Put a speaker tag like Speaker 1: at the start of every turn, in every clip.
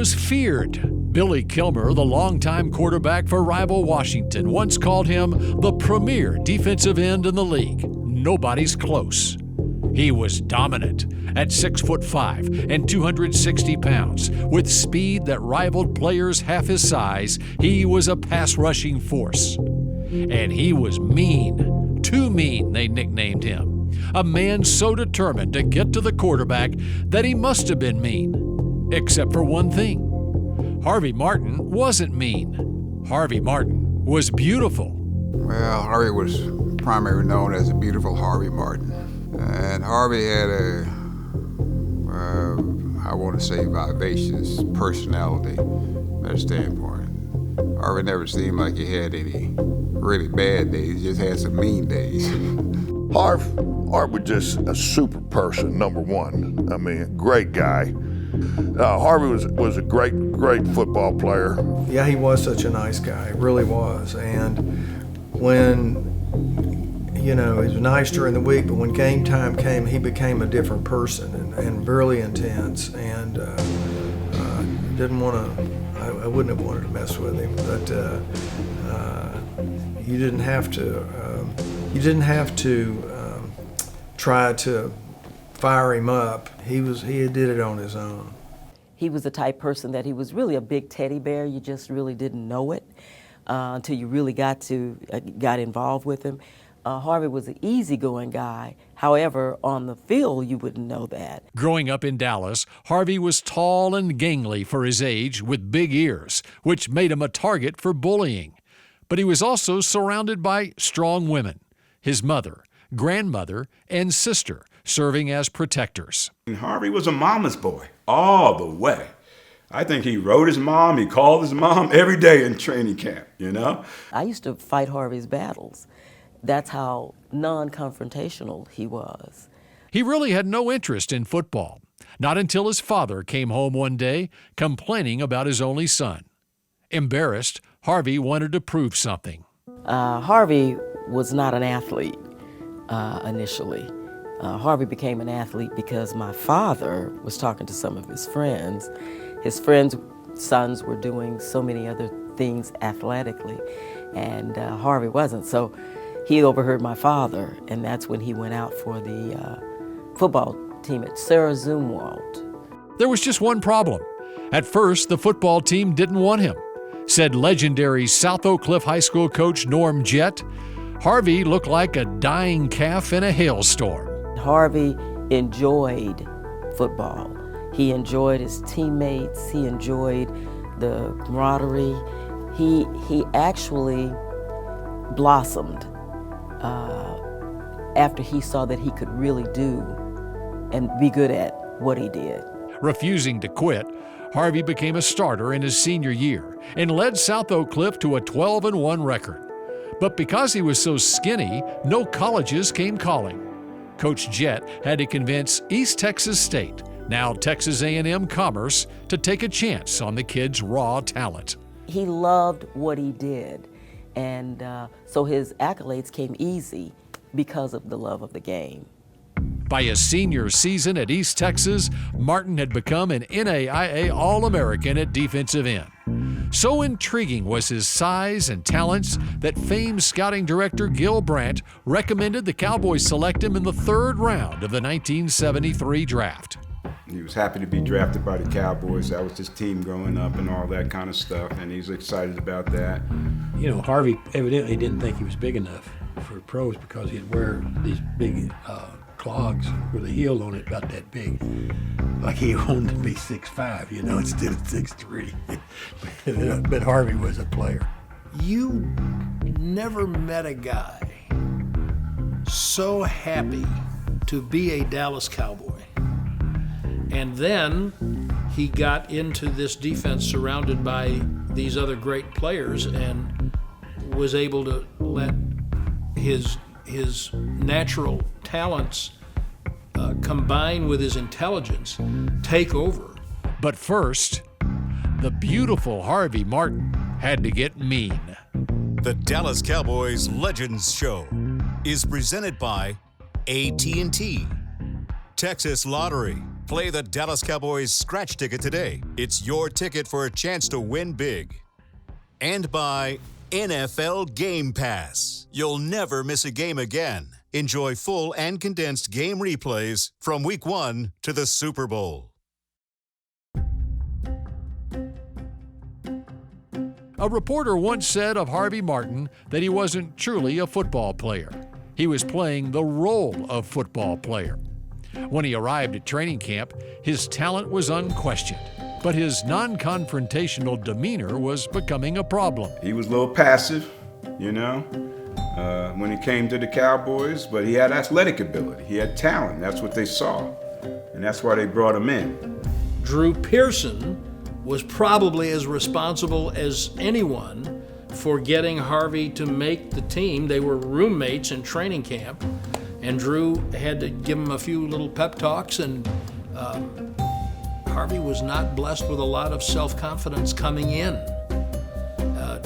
Speaker 1: was feared. Billy Kilmer, the longtime quarterback for rival Washington, once called him the premier defensive end in the league. Nobody's close. He was dominant at 6'5" and 260 pounds. With speed that rivaled players half his size, he was a pass-rushing force. And he was mean. Too mean, they nicknamed him. A man so determined to get to the quarterback that he must have been mean. Except for one thing. Harvey Martin wasn't mean. Harvey Martin was beautiful.
Speaker 2: Well, Harvey was primarily known as the beautiful Harvey Martin. And Harvey had I want to say, vivacious personality from that standpoint. Harvey never seemed like he had any really bad days, he just had some mean days.
Speaker 3: Harv was just a super person, number one. I mean, great guy. Harvey was a great football player.
Speaker 4: Yeah, he was such a nice guy, really was. And when, he was nice during the week, but when game time came, he became a different person and really intense. And I wouldn't have wanted to mess with him, but you didn't have to try to fire him up. He did it on his own.
Speaker 5: He was the type person that he was really a big teddy bear. You just really didn't know it until you really got involved with him. Harvey was an easygoing guy. However, on the field, you wouldn't know that.
Speaker 1: Growing up in Dallas, Harvey was tall and gangly for his age with big ears, which made him a target for bullying. But he was also surrounded by strong women, his mother, grandmother, and sister, serving as protectors.
Speaker 6: Harvey was a mama's boy all the way. I think he wrote his mom, he called his mom every day in training camp,
Speaker 5: I used to fight Harvey's battles. That's how non-confrontational he was.
Speaker 1: He really had no interest in football, not until his father came home one day complaining about his only son. Embarrassed, Harvey wanted to prove something.
Speaker 5: Harvey was not an athlete initially. Harvey became an athlete because my father was talking to some of his friends. His friends' sons were doing so many other things athletically, and Harvey wasn't. So he overheard my father, and that's when he went out for the football team at Sarah Zumwalt.
Speaker 1: There was just one problem. At first, the football team didn't want him. Said legendary South Oak Cliff High School coach Norm Jett, Harvey looked like a dying calf in a hailstorm.
Speaker 5: Harvey enjoyed football. He enjoyed his teammates. He enjoyed the camaraderie. He actually blossomed after he saw that he could really do and be good at what he did.
Speaker 1: Refusing to quit, Harvey became a starter in his senior year and led South Oak Cliff to a 12-1 record. But because he was so skinny, no colleges came calling. Coach Jett had to convince East Texas State, now Texas A&M Commerce, to take a chance on the kid's raw talent.
Speaker 5: He loved what he did, and so his accolades came easy because of the love of the game.
Speaker 1: By his senior season at East Texas, Martin had become an NAIA All-American at defensive end. So intriguing was his size and talents that famed scouting director Gil Brandt recommended the Cowboys select him in the 3rd round of the 1973 draft.
Speaker 6: He was happy to be drafted by the Cowboys. That was his team growing up and all that kind of stuff, and he's excited about that.
Speaker 7: Harvey evidently didn't think he was big enough for pros because he'd wear these big clogs with a heel on it about that big. Like he wanted to be 6'5", instead of 6'3". But Harvey was a player.
Speaker 8: You never met a guy so happy to be a Dallas Cowboy. And then he got into this defense surrounded by these other great players and was able to let his natural talents combine with his intelligence take over.
Speaker 1: But first, the beautiful Harvey Martin had to get mean.
Speaker 9: The Dallas Cowboys Legends Show is presented by AT&T, Texas Lottery, Play the Dallas Cowboys scratch ticket today. It's your ticket for a chance to win big. And by NFL Game Pass. You'll never miss a game again. Enjoy full and condensed game replays from Week 1 to the Super Bowl.
Speaker 1: A reporter once said of Harvey Martin that he wasn't truly a football player. He was playing the role of football player. When he arrived at training camp, his talent was unquestioned, but his non-confrontational demeanor was becoming a problem.
Speaker 6: He was a little passive, when it came to the Cowboys, but he had athletic ability. He had talent. That's what they saw, and that's why they brought him in.
Speaker 8: Drew Pearson was probably as responsible as anyone for getting Harvey to make the team. They were roommates in training camp, and Drew had to give him a few little pep talks, and Harvey was not blessed with a lot of self-confidence coming in.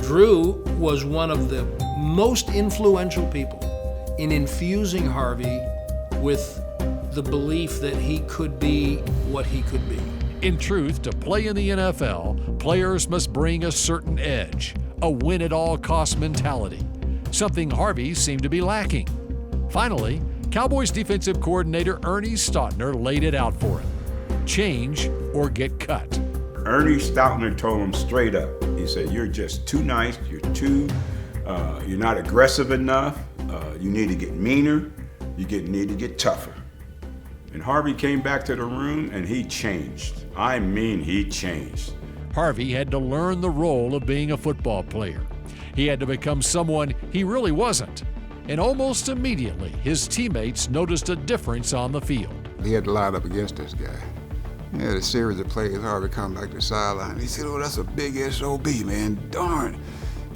Speaker 8: Drew was one of the most influential people in infusing Harvey with the belief that he could be what he could be.
Speaker 1: In truth, to play in the NFL, players must bring a certain edge, a win-at-all-cost mentality, something Harvey seemed to be lacking. Finally, Cowboys defensive coordinator Ernie Stautner laid it out for him. Change or get cut.
Speaker 6: Ernie Stautner told him straight up. He said, "You're just too nice. You're not aggressive enough. You need to get meaner. You need to get tougher." And Harvey came back to the room and he changed. I mean, he changed.
Speaker 1: Harvey had to learn the role of being a football player. He had to become someone he really wasn't. And almost immediately, his teammates noticed a difference on the field.
Speaker 2: He had to line up against this guy. He had a series of plays. Harvey come back to the sideline. He said, "Oh, that's a big SOB, man. Darn.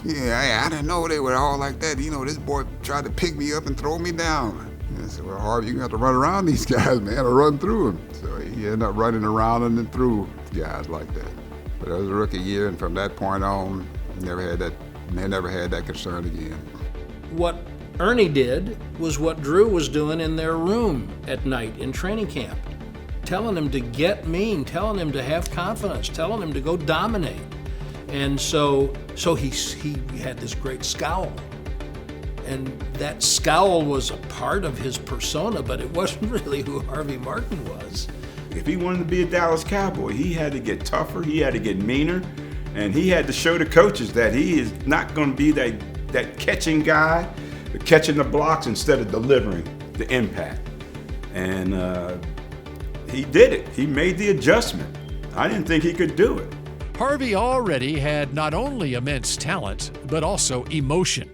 Speaker 2: Yeah, I didn't know they were all like that. This boy tried to pick me up and throw me down." And I said, "Well, Harvey, you're going to have to run around these guys, man, or run through them." So he ended up running around and then through guys like that. But it was a rookie year, and from that point on, they never had that concern again.
Speaker 8: What Ernie did was what Drew was doing in their room at night in training camp. Telling him to get mean, telling him to have confidence, telling him to go dominate. And so he had this great scowl. And that scowl was a part of his persona, but it wasn't really who Harvey Martin was.
Speaker 6: If he wanted to be a Dallas Cowboy, he had to get tougher, he had to get meaner, and he had to show the coaches that he is not going to be that catching guy, catching the blocks instead of delivering the impact. And he did it. He made the adjustment. I didn't think he could do it.
Speaker 1: Harvey already had not only immense talent, but also emotion.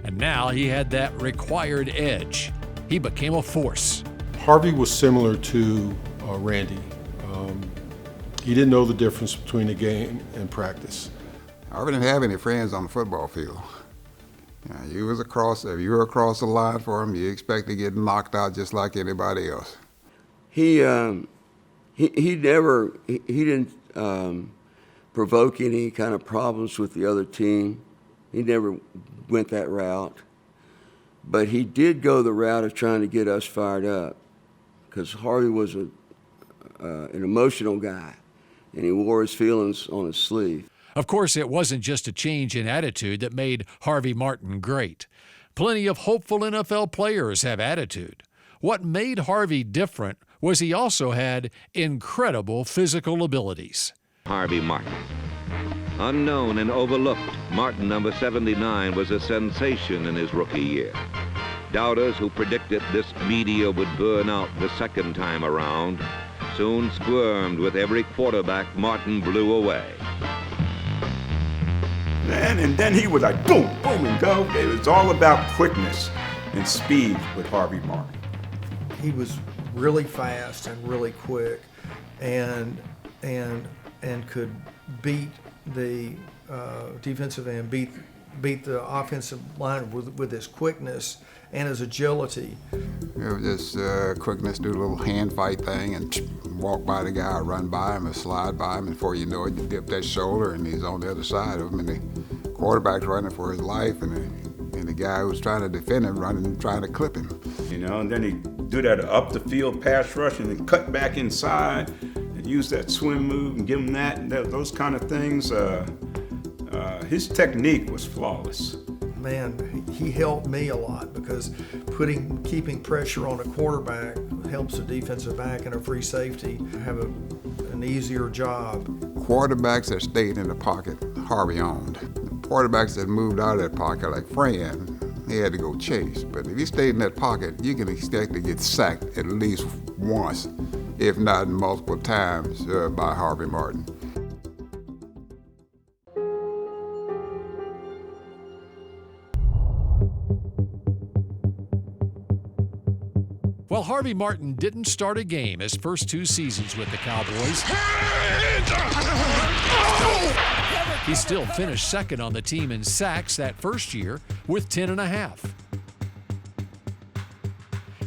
Speaker 1: And now he had that required edge. He became a force.
Speaker 10: Harvey was similar to Randy. He didn't know the difference between the game and practice.
Speaker 2: Harvey didn't have any friends on the football field. If you were across the line for him, you expect to get knocked out just like anybody else.
Speaker 11: He didn't provoke any kind of problems with the other team. He never went that route. But he did go the route of trying to get us fired up, because Harvey was an emotional guy, and he wore his feelings on his sleeve.
Speaker 1: Of course, it wasn't just a change in attitude that made Harvey Martin great. Plenty of hopeful NFL players have attitude. What made Harvey different was he also had incredible physical abilities.
Speaker 12: Harvey Martin. Unknown and overlooked, Martin, number 79, was a sensation in his rookie year. Doubters who predicted this media would burn out the second time around soon squirmed with every quarterback Martin blew away.
Speaker 6: And then he was like, boom, boom, and go. It was all about quickness and speed with Harvey Martin.
Speaker 4: He was really fast and really quick, and could beat the defensive end, beat the offensive line with his quickness and his agility.
Speaker 2: It was just quickness, do a little hand fight thing and walk by the guy, run by him, or slide by him, and before you know it, you dip that shoulder and he's on the other side of him, and the quarterback's running for his life, and the guy who's trying to defend him running, trying to clip him.
Speaker 6: And then he do that up the field pass rush and then cut back inside and use that swim move and give him those kind of things. His technique was flawless.
Speaker 4: Man, he helped me a lot because keeping pressure on a quarterback helps a defensive back and a free safety have an easier job.
Speaker 2: Quarterbacks that stayed in the pocket, Harvey owned. The quarterbacks that moved out of that pocket, like Fran, he had to go chase. But if he stayed in that pocket, you can expect to get sacked at least once, if not multiple times, by Harvey Martin.
Speaker 1: While Harvey Martin didn't start a game his first 2 seasons with the Cowboys, he still finished second on the team in sacks that first year with 10.5.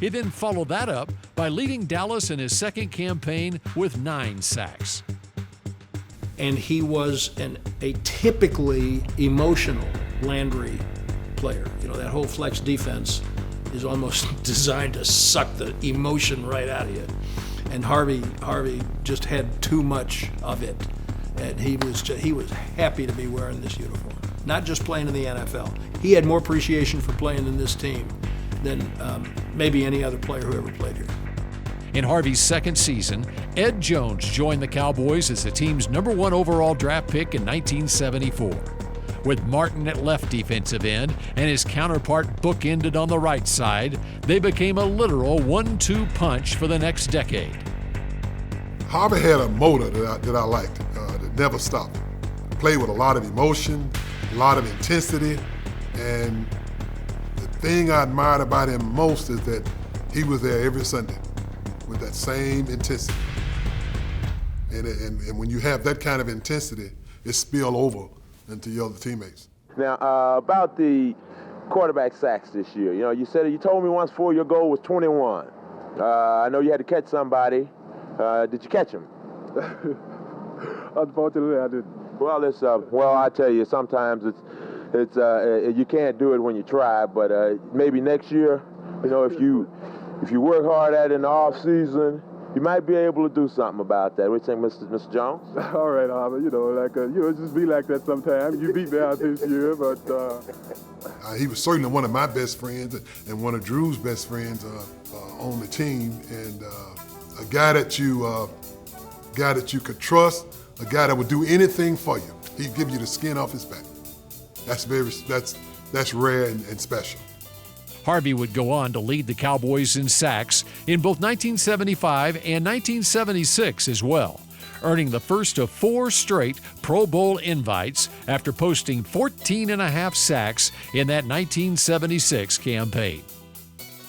Speaker 1: He then followed that up by leading Dallas in his second campaign with 9 sacks.
Speaker 8: And he was a typically emotional Landry player. You know, that whole flex defense is almost designed to suck the emotion right out of you. And Harvey just had too much of it. And he was happy to be wearing this uniform, not just playing in the NFL. He had more appreciation for playing in this team than maybe any other player who ever played here.
Speaker 1: In Harvey's second season, Ed Jones joined the Cowboys as the team's #1 overall draft pick in 1974. With Martin at left defensive end and his counterpart bookended on the right side, they became a literal 1-2 punch for the next decade.
Speaker 10: Harvey had a motor that I liked, that never stopped. Played with a lot of emotion, a lot of intensity, and the thing I admired about him most is that he was there every Sunday with that same intensity. And when you have that kind of intensity, it spills over into your other teammates.
Speaker 13: Now, about the quarterback sacks this year, you told me once before your goal was 21. I know you had to catch somebody. Did you catch him?
Speaker 14: Unfortunately, I didn't.
Speaker 13: Well, I tell you, sometimes it's you can't do it when you try, but maybe next year, if you work hard at it in the off season, you might be able to do something about that. What do you think, Mr. Jones?
Speaker 14: All right, Harvey. Just be like that sometimes. You beat me out this year, but
Speaker 10: he was certainly one of my best friends and one of Drew's best friends on the team, and a guy that you could trust, a guy that would do anything for you. He'd give you the skin off his back. That's rare and special.
Speaker 1: Harvey would go on to lead the Cowboys in sacks in both 1975 and 1976 as well, earning the first of 4 straight Pro Bowl invites after posting 14.5 sacks in that 1976 campaign.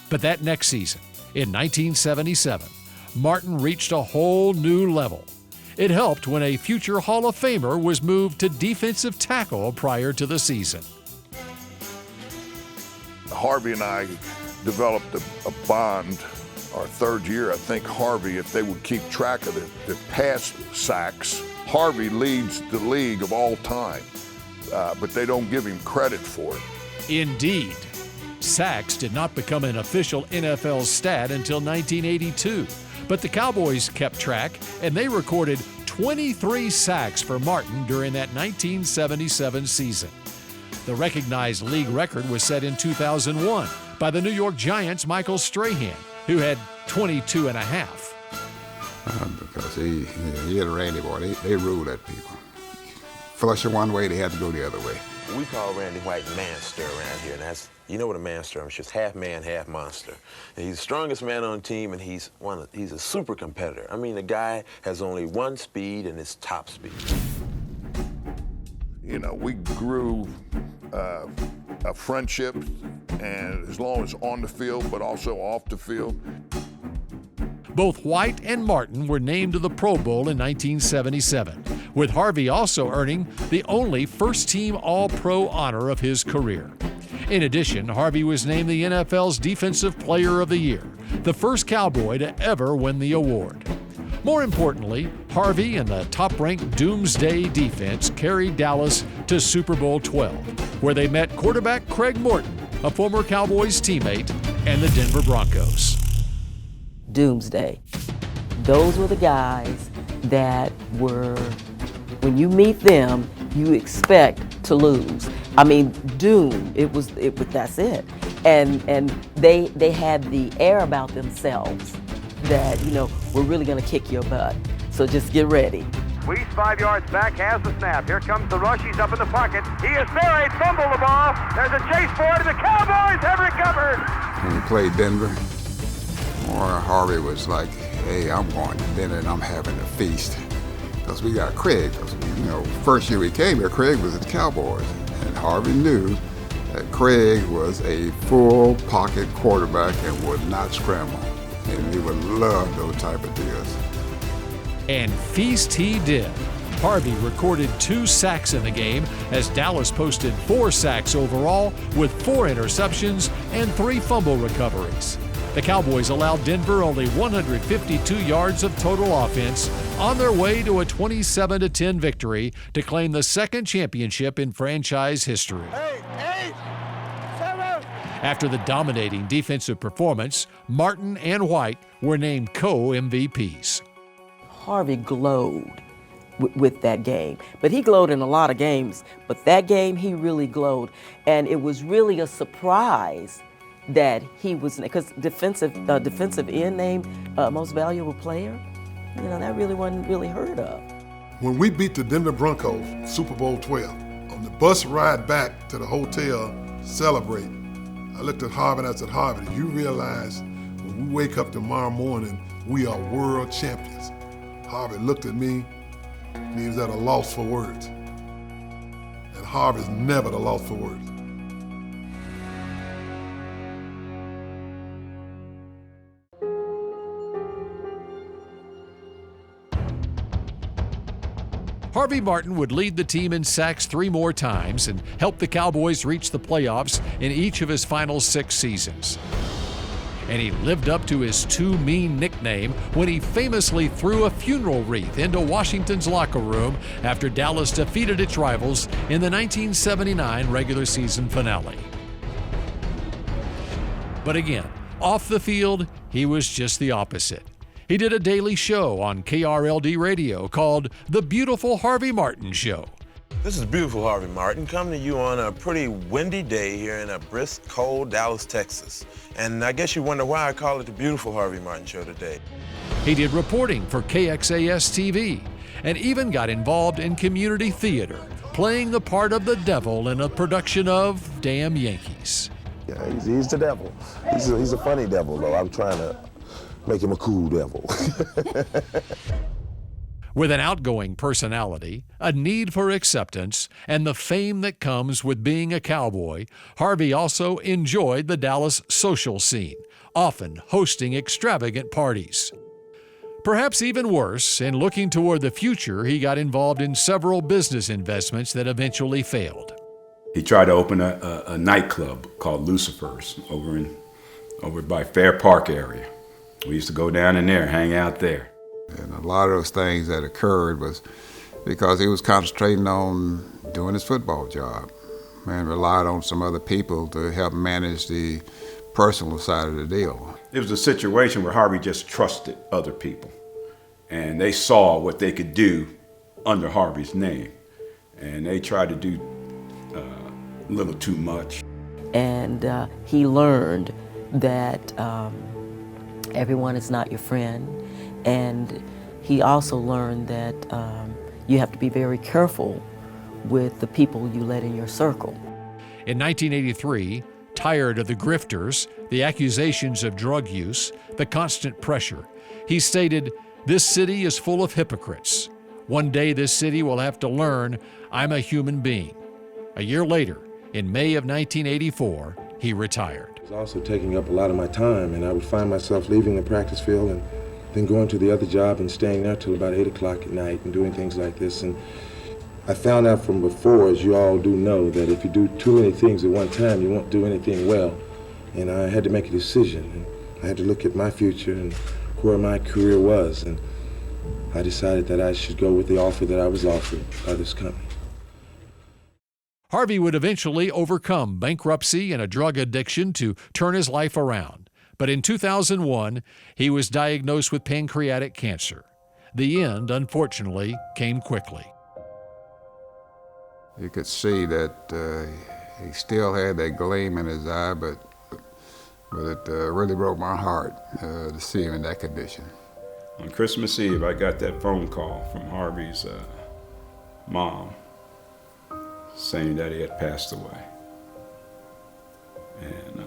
Speaker 1: But that next season, in 1977, Martin reached a whole new level. It helped when a future Hall of Famer was moved to defensive tackle prior to the season.
Speaker 3: Harvey and I developed a bond our third year. I think Harvey, if they would keep track of the past sacks, Harvey leads the league of all time, but they don't give him credit for it.
Speaker 1: Indeed. Sacks did not become an official NFL stat until 1982, but the Cowboys kept track, and they recorded 23 sacks for Martin during that 1977 season. The recognized league record was set in 2001 by the New York Giants' Michael Strahan, who had 22.5.
Speaker 2: Because he had a Randy boy. They ruled at people. Flush it one way, they had to go the other way.
Speaker 15: We call Randy White manster around here, and that's, you know what a manster is. It's just half man, half monster. And he's the strongest man on the team, and he's a super competitor. I mean, the guy has only one speed, and it's top speed.
Speaker 3: We grew a friendship, and as long as on the field, but also off the field.
Speaker 1: Both White and Martin were named to the Pro Bowl in 1977, with Harvey also earning the only first-team All-Pro honor of his career. In addition, Harvey was named the NFL's Defensive Player of the Year, the first Cowboy to ever win the award. More importantly, Harvey and the top-ranked Doomsday Defense carried Dallas to Super Bowl XII, where they met quarterback Craig Morton, a former Cowboys teammate, and the Denver Broncos.
Speaker 5: Doomsday. Those were the guys that were, when you meet them, you expect to lose. I mean, doom, that's it. And they had the air about themselves that, you know, we're really gonna kick your butt. So just get ready.
Speaker 16: Squeeze 5 yards back, has the snap. Here comes the rush, he's up in the pocket. He is buried, fumble the ball. There's a chase for it, and the Cowboys have recovered.
Speaker 2: When we played Denver, Harvey was like, hey, I'm going to dinner and I'm having a feast. Because we got Craig. You know, first year we came here, Craig was at the Cowboys. And Harvey knew that Craig was a full pocket quarterback and would not scramble. And he would love those type of deals.
Speaker 1: And feast he did. Harvey recorded 2 sacks in the game as Dallas posted 4 sacks overall with 4 interceptions and 3 fumble recoveries. The Cowboys allowed Denver only 152 yards of total offense on their way to a 27-10 victory to claim the 2nd championship in franchise history.
Speaker 16: 8, 7.
Speaker 1: After the dominating defensive performance, Martin and White were named co-MVPs.
Speaker 5: Harvey glowed with that game. But he glowed in a lot of games. But that game, he really glowed. And it was really a surprise that he was, because defensive end named most valuable player, you know, that really wasn't really heard of.
Speaker 10: When we beat the Denver Broncos, Super Bowl 12, on the bus ride back to the hotel to celebrate, I looked at Harvey and I said, Harvey, you realize when we wake up tomorrow morning, we are world champions. Harvey looked at me and he was at a loss for words. And Harvey's never at a loss for words.
Speaker 1: Harvey Martin would lead the team in sacks 3 more times and help the Cowboys reach the playoffs in each of his final 6 seasons. And he lived up to his Too Mean nickname when he famously threw a funeral wreath into Washington's locker room after Dallas defeated its rivals in the 1979 regular season finale. But again, off the field, he was just the opposite. He did a daily show on KRLD Radio called The Beautiful Harvey Martin Show.
Speaker 15: This is beautiful Harvey Martin coming to you on a pretty windy day here in a brisk, cold Dallas, Texas. And I guess you wonder why I call it the beautiful Harvey Martin Show today.
Speaker 1: He did reporting for KXAS TV and even got involved in community theater, playing the part of the devil in a production of Damn Yankees.
Speaker 17: Yeah, he's the devil. He's a funny devil, though. I'm trying to make him a cool devil.
Speaker 1: With an outgoing personality, a need for acceptance, and the fame that comes with being a cowboy, Harvey also enjoyed the Dallas social scene, often hosting extravagant parties. Perhaps even worse, in looking toward the future, he got involved in several business investments that eventually failed.
Speaker 6: He tried to open a nightclub called Lucifer's over by Fair Park area. We used to go down in there, hang out there.
Speaker 2: And a lot of those things that occurred was because he was concentrating on doing his football job and relied on some other people to help manage the personal side of the deal.
Speaker 6: It was a situation where Harvey just trusted other people, and they saw what they could do under Harvey's name, and they tried to do a little too much.
Speaker 5: And he learned that everyone is not your friend. And he also learned that you have to be very careful with the people you let in your circle.
Speaker 1: In 1983, tired of the grifters, the accusations of drug use, the constant pressure, he stated, "This city is full of hypocrites. One day this city will have to learn I'm a human being." A year later, in May of 1984, he retired.
Speaker 18: It was also taking up a lot of my time, and I would find myself leaving the practice field and then going to the other job and staying there till about 8 o'clock at night and doing things like this. And I found out from before, as you all do know, that if you do too many things at one time, you won't do anything well. And I had to make a decision. And I had to look at my future and where my career was. And I decided that I should go with the offer that I was offered by this company.
Speaker 1: Harvey would eventually overcome bankruptcy and a drug addiction to turn his life around. But in 2001, he was diagnosed with pancreatic cancer. The end, unfortunately, came quickly.
Speaker 2: You could see that he still had that gleam in his eye, but it really broke my heart to see him in that condition.
Speaker 6: On Christmas Eve, I got that phone call from Harvey's mom saying that he had passed away. And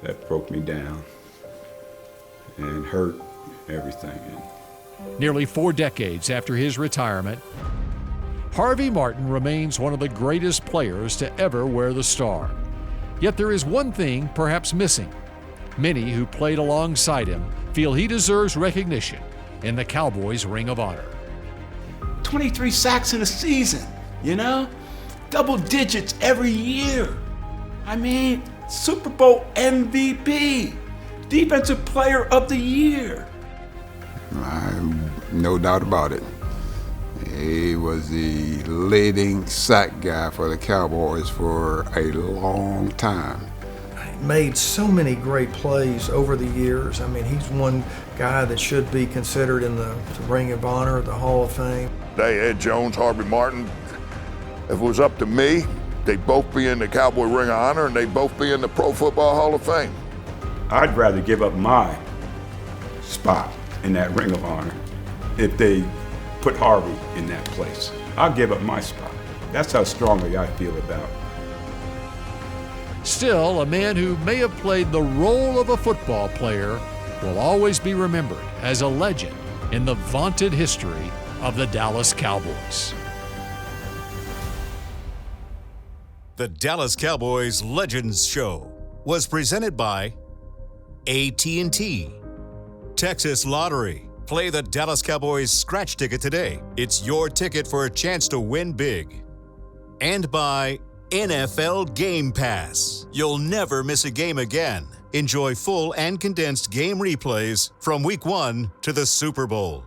Speaker 6: that broke me down and hurt everything.
Speaker 1: Nearly 4 decades after his retirement, Harvey Martin remains one of the greatest players to ever wear the star. Yet there is one thing perhaps missing. Many who played alongside him feel he deserves recognition in the Cowboys' Ring of Honor.
Speaker 6: 23 sacks in a season, you know? Double digits every year. I mean, Super Bowl MVP, Defensive Player of the Year.
Speaker 2: No doubt about it. He was the leading sack guy for the Cowboys for a long time.
Speaker 4: Made so many great plays over the years. I mean, he's one guy that should be considered in the Ring of Honor, the Hall of Fame.
Speaker 3: They, Ed Jones, Harvey Martin, if it was up to me, they'd both be in the Cowboy Ring of Honor and they'd both be in the Pro Football Hall of Fame.
Speaker 6: I'd rather give up my spot in that Ring of Honor if they put Harvey in that place. I'll give up my spot. That's how strongly I feel about it.
Speaker 1: Still, a man who may have played the role of a football player will always be remembered as a legend in the vaunted history of the Dallas Cowboys.
Speaker 9: The Dallas Cowboys Legends Show was presented by AT&T, Texas Lottery. Play the Dallas Cowboys scratch ticket today. It's your ticket for a chance to win big. And by NFL Game Pass. You'll never miss a game again. Enjoy full and condensed game replays from Week 1 to the Super Bowl.